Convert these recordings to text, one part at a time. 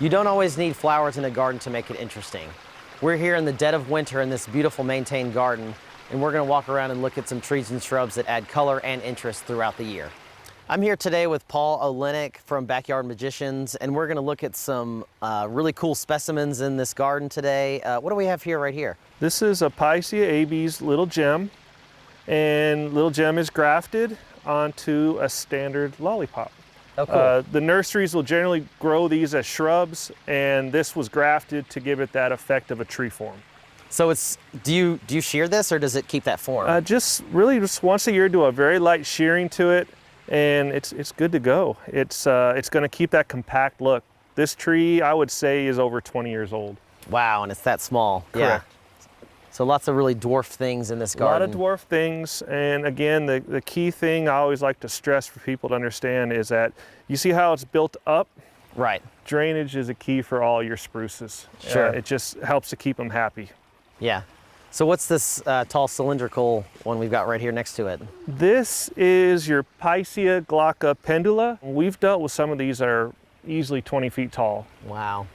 You don't always need flowers in a garden to make it interesting. We're here in the dead of winter in this beautiful maintained garden, and we're gonna walk around and look at some trees and shrubs that add color and interest throughout the year. I'm here today with Paul Olenek from Backyard Magicians, and we're gonna look at some really cool specimens in this garden today. What do we have here right here? This is a Picea abies Little Gem, and Little Gem is grafted onto a standard lollipop. Oh, cool. The nurseries will generally grow these as shrubs, and this was grafted to give it that effect of a tree form. So do you shear this, or does it keep that form? Just once a year, do a very light shearing to it, and it's good to go. It's going to keep that compact look. This tree, I would say, is over 20 years old. Wow, and it's that small. Correct. Yeah. So lots of really dwarf things in this garden. A lot of dwarf things, and again, the key thing I always like to stress for people to understand is that you see how it's built up? Right. Drainage is a key for all your spruces. Sure. It just helps to keep them happy. Yeah. So what's this tall cylindrical one we've got right here next to it? This is your Picea glauca pendula. We've dealt with some of these that are easily 20 feet tall. Wow.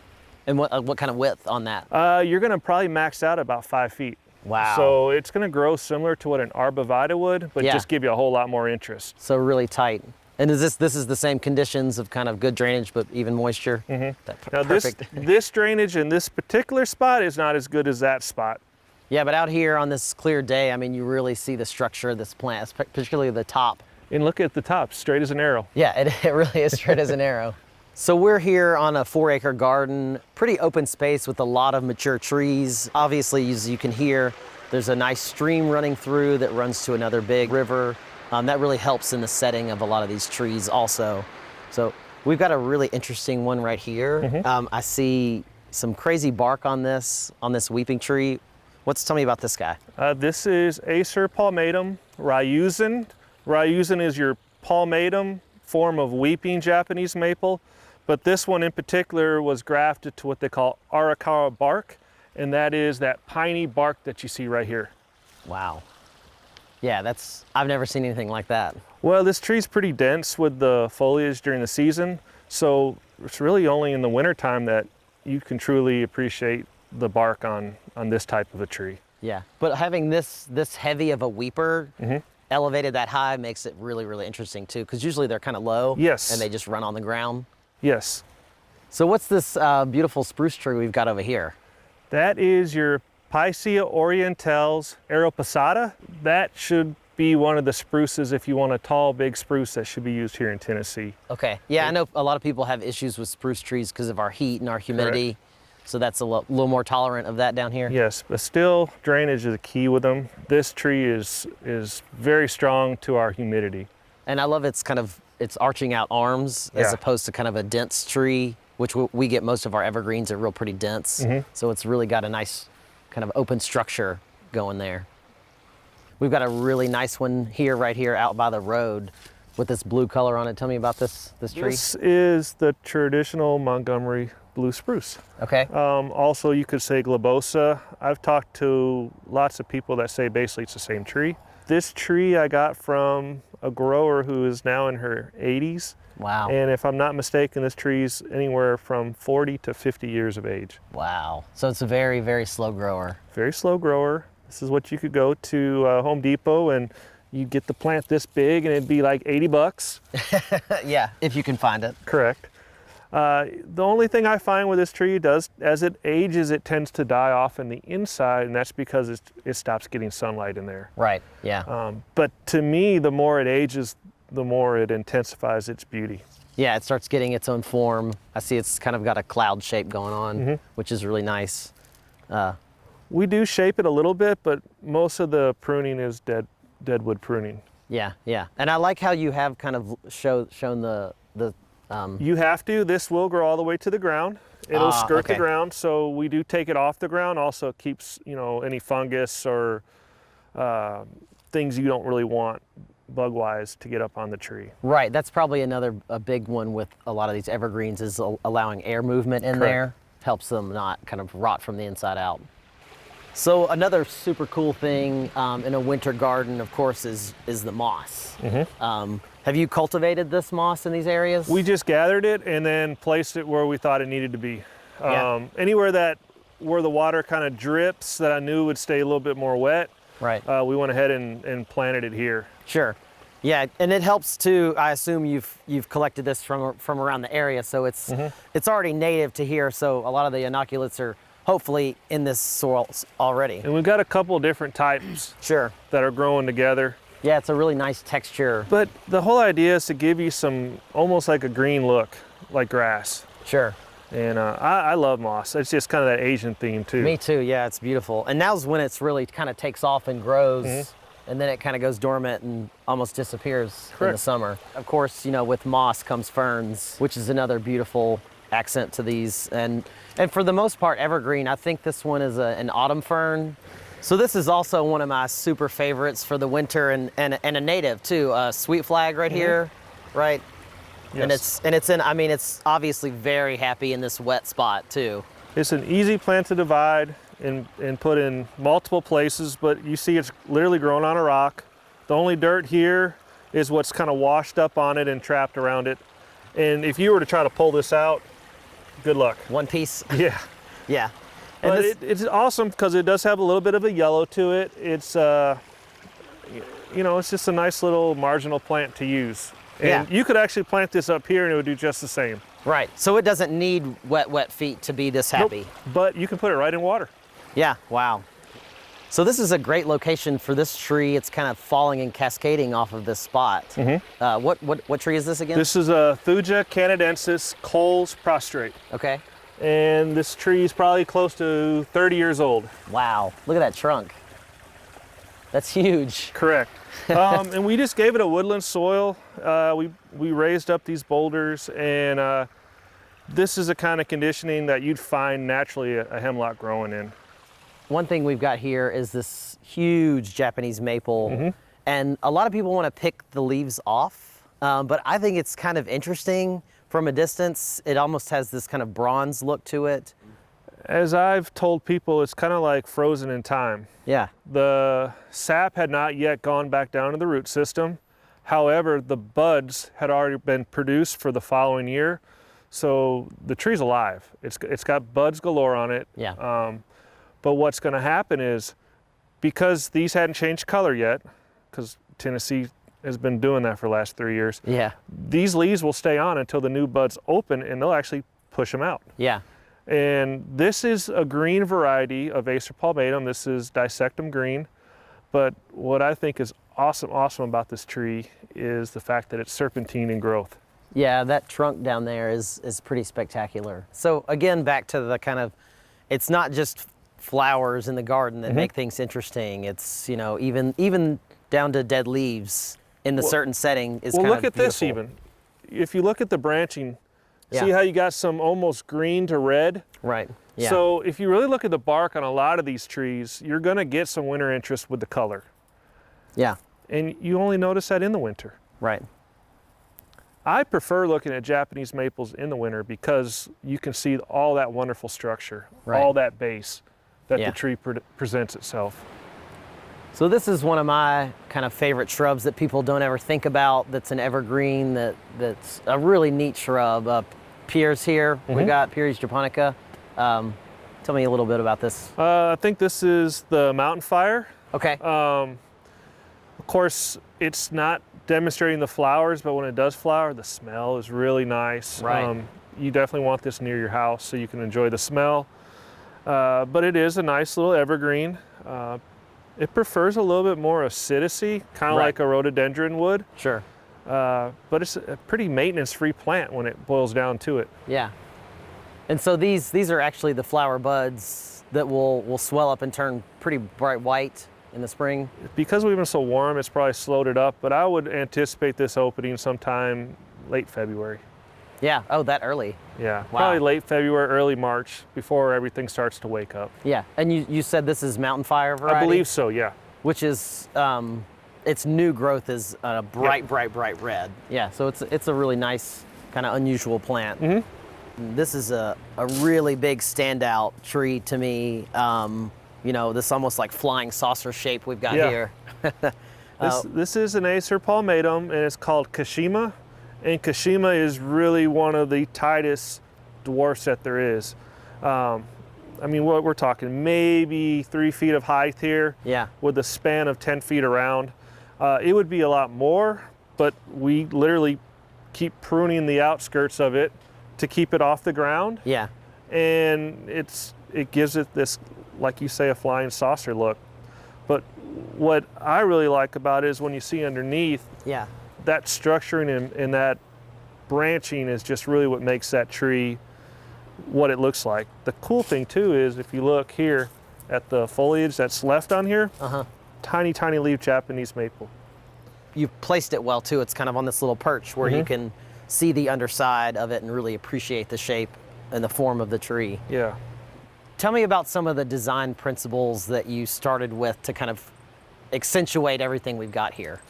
And what kind of width on that? You're gonna probably max out about 5 feet. Wow. So it's gonna grow similar to what an arborvitae would, but Yeah. just give you a whole lot more interest. So really tight. And is this is the same conditions of kind of good drainage, but even moisture? Mm-hmm. Now this drainage in this particular spot is not as good as that spot. Yeah, but out here on this clear day, I mean, you really see the structure of this plant, particularly the top. And look at the top, straight as an arrow. Yeah, it really is straight as an arrow. So we're here on a 4-acre garden, pretty open space with a lot of mature trees. Obviously, as you can hear, there's a nice stream running through that runs to another big river. That really helps in the setting of a lot of these trees also. So we've got a really interesting one right here. Mm-hmm. I see some crazy bark on this weeping tree. Tell me about this guy. This is Acer palmatum ryuzen. Ryuzen is your palmatum form of weeping Japanese maple, but this one in particular was grafted to what they call Arakawa bark, and that is that piney bark that you see right here. Wow. Yeah, I've never seen anything like that. Well, this tree's pretty dense with the foliage during the season, so it's really only in the wintertime that you can truly appreciate the bark on this type of a tree. Yeah, but having this heavy of a weeper elevated that high makes it really, really interesting too, because usually they're kind of low. Yes. And they just run on the ground. Yes. So what's this beautiful spruce tree we've got over here? That is your Picea orientalis aeropasata. That should be one of the spruces, if you want a tall, big spruce, that should be used here in Tennessee. Okay. Yeah, I know a lot of people have issues with spruce trees because of our heat and our humidity. Correct. So that's a little more tolerant of that down here? Yes, but still drainage is a key with them. This tree is very strong to our humidity. And I love it's arching out arms as opposed to kind of a dense tree, which we get most of our evergreens are real pretty dense. So it's really got a nice kind of open structure going there. We've got a really nice one here, right here out by the road with this blue color on it. Tell me about this tree. This is the traditional Montgomery blue spruce. Okay. Also, you could say globosa. I've talked to lots of people that say basically it's the same tree. This tree I got from a grower who is now in her 80s. Wow. And if I'm not mistaken, this tree's anywhere from 40 to 50 years of age. Wow. So it's a very, very slow grower. Very slow grower. This is what you could go to Home Depot and you get the plant this big and it'd be like 80 bucks. Yeah, if you can find it. Correct. The only thing I find with this tree as it ages, it tends to die off in the inside, and that's because it stops getting sunlight in there. Right, yeah. But to me, the more it ages, the more it intensifies its beauty. Yeah, it starts getting its own form. I see it's kind of got a cloud shape going on, which is really nice. We do shape it a little bit, but most of the pruning is deadwood pruning. Yeah, yeah. And I like how you have kind of shown the You have to. This will grow all the way to the ground. It'll skirt the ground, so we do take it off the ground. Also, it keeps any fungus or things you don't really want bug-wise to get up on the tree. Right. That's probably a big one with a lot of these evergreens is allowing air movement in there. Helps them not kind of rot from the inside out. So another super cool thing in a winter garden, of course, is the moss. Have you cultivated this moss in these areas? We just gathered it and then placed it where we thought it needed to be. Yeah. Anywhere where the water kind of drips that I knew would stay a little bit more wet, Right. we went ahead and planted it here. Sure. Yeah, and it helps too. I assume you've collected this from around the area, so it's already native to here. So a lot of the inoculates are hopefully in this soil already. And we've got a couple of different types Sure. that are growing together. Yeah, it's a really nice texture. But the whole idea is to give you some, almost like a green look, like grass. Sure. And I love moss. It's just kind of that Asian theme too. Me too. Yeah, it's beautiful. And now's when it's really kind of takes off and grows, and then it kind of goes dormant and almost disappears in the Correct. summer. Of course, you know, with moss comes ferns, which is another beautiful accent to these. And for the most part, evergreen. I think this one is an autumn fern. So this is also one of my super favorites for the winter, and a native too. Sweet flag right here, right? Yes. And it's in. I mean, it's obviously very happy in this wet spot too. It's an easy plant to divide and put in multiple places, but you see it's literally growing on a rock. The only dirt here is what's kind of washed up on it and trapped around it. And if you were to try to pull this out, good luck. One piece. Yeah. Yeah. And But this, it's awesome because it does have a little bit of a yellow to it. It's, you know, it's just a nice little marginal plant to use. And Yeah. you could actually plant this up here and it would do just the same. right. So it doesn't need wet feet to be this happy. Nope. But you can put it right in water. Yeah. Wow. So this is a great location for this tree. It's kind of falling and cascading off of this spot. What tree is this again? This is a Thuja canadensis Coles prostrate. Okay. And this tree is probably close to 30 years old. Wow. Look at that trunk. That's huge. Correct. And we just gave it a woodland soil. We raised up these boulders, and this is a kind of conditioning that you'd find naturally a hemlock growing in. One thing we've got here is this huge Japanese maple, and a lot of people want to pick the leaves off, but I think it's kind of interesting from a distance. It almost has this kind of bronze look to it. As I've told people, it's kind of like frozen in time. Yeah. The sap had not yet gone back down to the root system. However, the buds had already been produced for the following year. So the tree's alive. It's got buds galore on it. Yeah. But what's going to happen is, because these hadn't changed color yet, because Tennessee has been doing that for the last 3 years, Yeah. these leaves will stay on until the new buds open, and they'll actually push them out. Yeah. And this is a green variety of Acer palmatum. This is Dissectum green. But what I think is awesome about this tree is the fact that it's serpentine in growth. Yeah, that trunk down there is pretty spectacular. So again, back to the kind of, it's not just flowers in the garden that make things interesting. It's, you know, even down to dead leaves in the certain setting is Well, kind of look at this beautiful. even. If you look at the branching, Yeah. see how you got some almost green to red? Right. Yeah. So if you really look at the bark on a lot of these trees, you're gonna get some winter interest with the color. yeah. And you only notice that in the winter. Right. I prefer looking at Japanese maples in the winter because you can see all that wonderful structure, Right. all that base that Yeah. the tree presents itself. So this is one of my kind of favorite shrubs that people don't ever think about. That's an evergreen. That's a really neat shrub. Pieris here. We got Pieris japonica. Tell me a little bit about this. I think this is the mountain fire. Okay. Of course, it's not demonstrating the flowers, but when it does flower, the smell is really nice. Right. You definitely want this near your house so you can enjoy the smell. But it is a nice little evergreen. It prefers a little bit more acidity, kind of Right. like a rhododendron would. Sure. But it's a pretty maintenance-free plant when it boils down to it. Yeah. And so these are actually the flower buds that will swell up and turn pretty bright white in the spring. Because we've been so warm, it's probably slowed it up, but I would anticipate this opening sometime late February. Yeah. Oh, that early. Yeah, Wow. probably late February, early March, before everything starts to wake up. Yeah. And you said this is mountain fire variety? I believe so, yeah. Which is its new growth is a bright red. Yeah, so it's a really nice kind of unusual plant. This is a really big standout tree to me. You know, this almost like flying saucer shape we've got Yeah. here. This is an Acer palmatum, and it's called Kashima. And Kashima is really one of the tightest dwarfs that there is. I mean, what we're talking, maybe 3 feet of height here, Yeah. with a span of 10 feet around. It would be a lot more, but we literally keep pruning the outskirts of it to keep it off the ground. Yeah. And it gives it this, like you say, a flying saucer look. But what I really like about it is when you see underneath, Yeah. that structuring and that branching is just really what makes that tree what it looks like. The cool thing too is if you look here at the foliage that's left on here, tiny, tiny leaf Japanese maple. You've placed it well too. It's kind of on this little perch where you can see the underside of it and really appreciate the shape and the form of the tree. Yeah. Tell me about some of the design principles that you started with to kind of accentuate everything we've got here.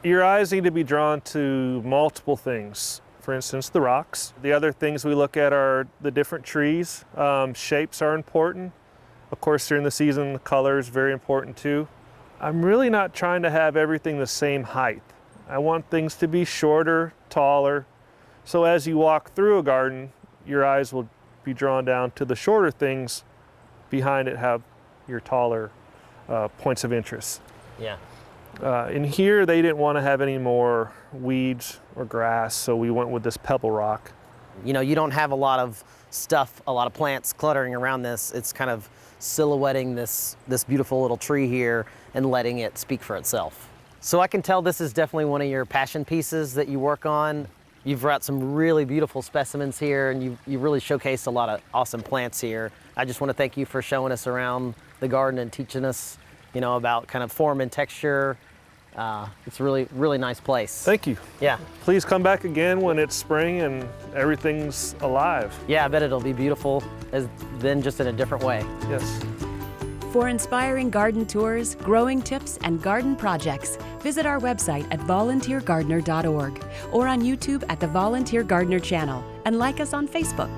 Your eyes need to be drawn to multiple things. For instance, the rocks. The other things we look at are the different trees. Shapes are important. Of course, during the season, the color is very important too. I'm really not trying to have everything the same height. I want things to be shorter, taller. So as you walk through a garden, your eyes will be drawn down to the shorter things. Behind it have your taller points of interest. Yeah. In here, they didn't want to have any more weeds or grass, so we went with this pebble rock. You know, you don't have a lot of stuff, a lot of plants cluttering around this. It's kind of silhouetting this beautiful little tree here and letting it speak for itself. So I can tell this is definitely one of your passion pieces that you work on. You've brought some really beautiful specimens here, and you really showcased a lot of awesome plants here. I just want to thank you for showing us around the garden and teaching us, you know, about kind of form and texture. It's a really, really nice place. Thank you. Yeah. Please come back again when it's spring and everything's alive. Yeah, I bet it'll be beautiful then just in a different way. Yes. For inspiring garden tours, growing tips, and garden projects, visit our website at volunteergardener.org or on YouTube at the Volunteer Gardener channel, and like us on Facebook.